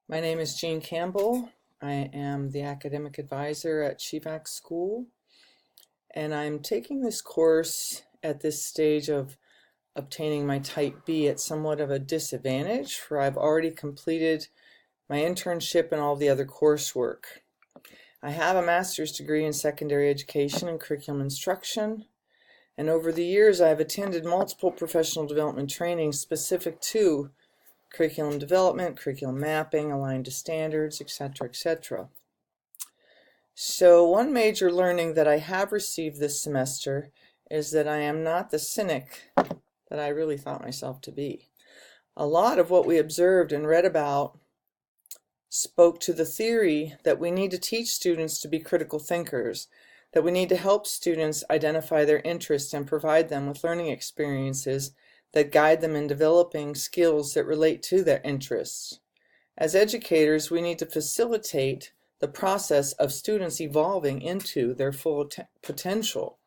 My name is Jean Campbell. I am the academic advisor at Chivac School, and I'm taking this course at this stage of obtaining my Type B at somewhat of a disadvantage, for I've already completed my internship and all the other coursework. I have a master's degree in secondary education and curriculum instruction, and over the years I've attended multiple professional development trainings specific to curriculum development, curriculum mapping, aligned to standards, etc., etc. So one major learning that I have received this semester is that I am not the cynic that I really thought myself to be. A lot of what we observed and read about spoke to the theory that we need to teach students to be critical thinkers, that we need to help students identify their interests and provide them with learning experiences that guide them in developing skills that relate to their interests. As educators, we need to facilitate the process of students evolving into their full potential,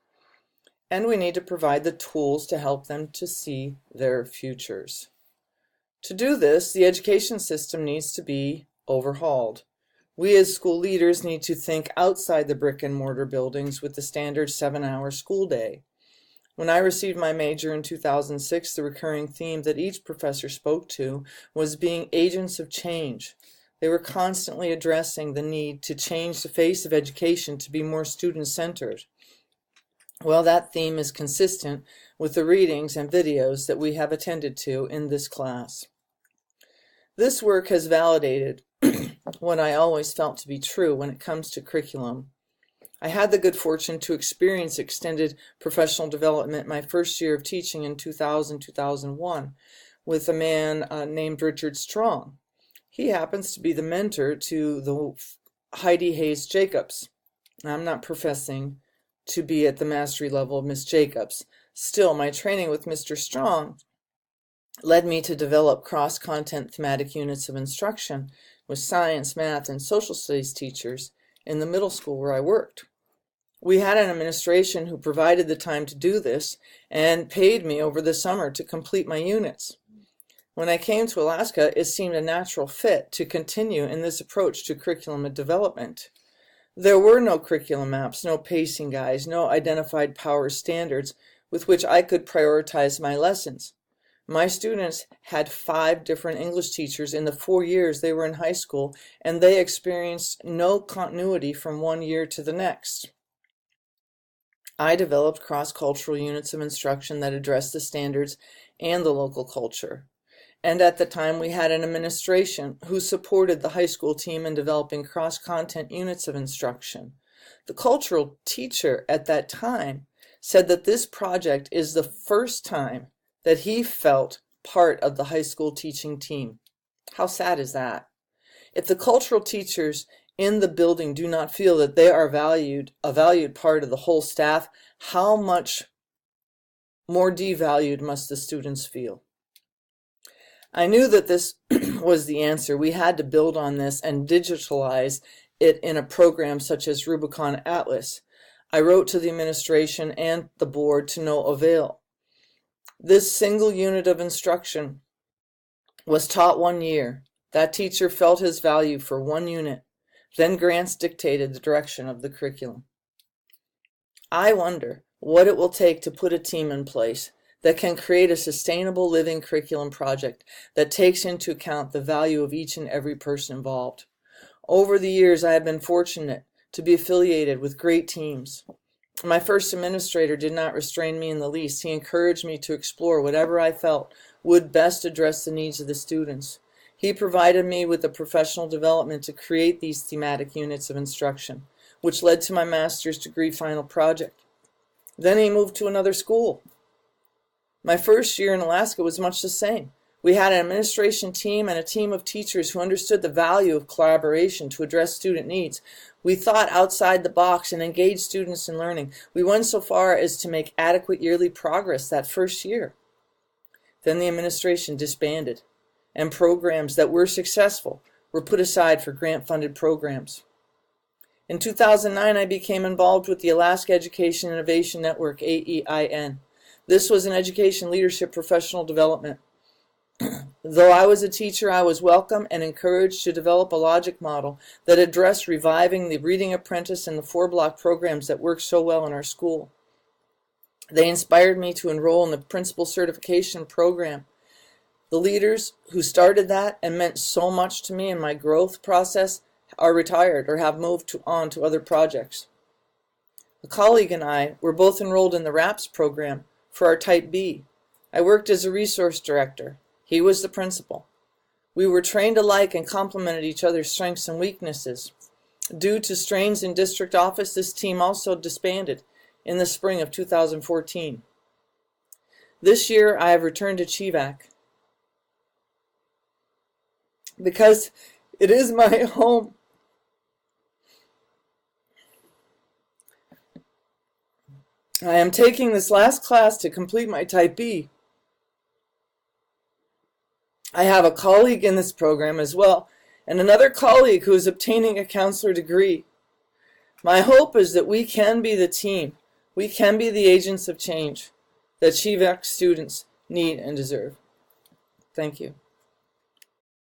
and we need to provide the tools to help them to see their futures. To do this, the education system needs to be overhauled. We as school leaders need to think outside the brick and mortar buildings with the standard 7-hour school day. When I received my major in 2006, the recurring theme that each professor spoke to was being agents of change. They were constantly addressing the need to change the face of education to be more student-centered. Well, that theme is consistent with the readings and videos that we have attended to in this class. This work has validated what I always felt to be true when it comes to curriculum. I had the good fortune to experience extended professional development my first year of teaching in 2000-2001 with a man named Richard Strong. He happens to be the mentor to the Heidi Hayes Jacobs. I'm not professing to be at the mastery level of Miss Jacobs. Still, my training with Mr. Strong led me to develop cross-content thematic units of instruction with science, math, and social studies teachers in the middle school where I worked. We had an administration who provided the time to do this and paid me over the summer to complete my units. When I came to Alaska, it seemed a natural fit to continue in this approach to curriculum development. There were no curriculum maps, no pacing guides, no identified power standards with which I could prioritize my lessons. My students had 5 different English teachers in the 4 years they were in high school, and they experienced no continuity from one year to the next. I developed cross-cultural units of instruction that addressed the standards and the local culture. And at the time, we had an administration who supported the high school team in developing cross-content units of instruction. The cultural teacher at that time said that this project is the first time that he felt part of the high school teaching team. How sad is that? If the cultural teachers in the building do not feel that they are a valued part of the whole staff, how much more devalued must the students feel? I knew that this was the answer. We had to build on this and digitalize it in a program such as Rubicon Atlas. I wrote to the administration and the board to no avail. This single unit of instruction was taught 1 year. That teacher felt his value for 1 unit. Then grants dictated the direction of the curriculum. I wonder what it will take to put a team in place that can create a sustainable living curriculum project that takes into account the value of each and every person involved. Over the years, I have been fortunate to be affiliated with great teams. My first administrator did not restrain me in the least. He encouraged me to explore whatever I felt would best address the needs of the students. He provided me with the professional development to create these thematic units of instruction, which led to my master's degree final project. Then he moved to another school. My first year in Alaska was much the same. We had an administration team and a team of teachers who understood the value of collaboration to address student needs. We thought outside the box and engaged students in learning. We went so far as to make adequate yearly progress that first year. Then the administration disbanded, and programs that were successful were put aside for grant-funded programs. In 2009, I became involved with the Alaska Education Innovation Network, AEIN. This was an education leadership professional development. Though I was a teacher, I was welcome and encouraged to develop a logic model that addressed reviving the Reading Apprentice and the 4-block programs that work so well in our school. They inspired me to enroll in the principal certification program. The leaders who started that and meant so much to me in my growth process are retired or have moved on to other projects. A colleague and I were both enrolled in the RAPS program for our Type B. I worked as a resource director. He was the principal. We were trained alike and complemented each other's strengths and weaknesses. Due to strains in district office, this team also disbanded in the spring of 2014. This year, I have returned to CHEVAC because it is my home. I am taking this last class to complete my Type B. I have a colleague in this program as well, and another colleague who is obtaining a counselor degree. My hope is that we can be the team, we can be the agents of change that CHEVAC students need and deserve. Thank you.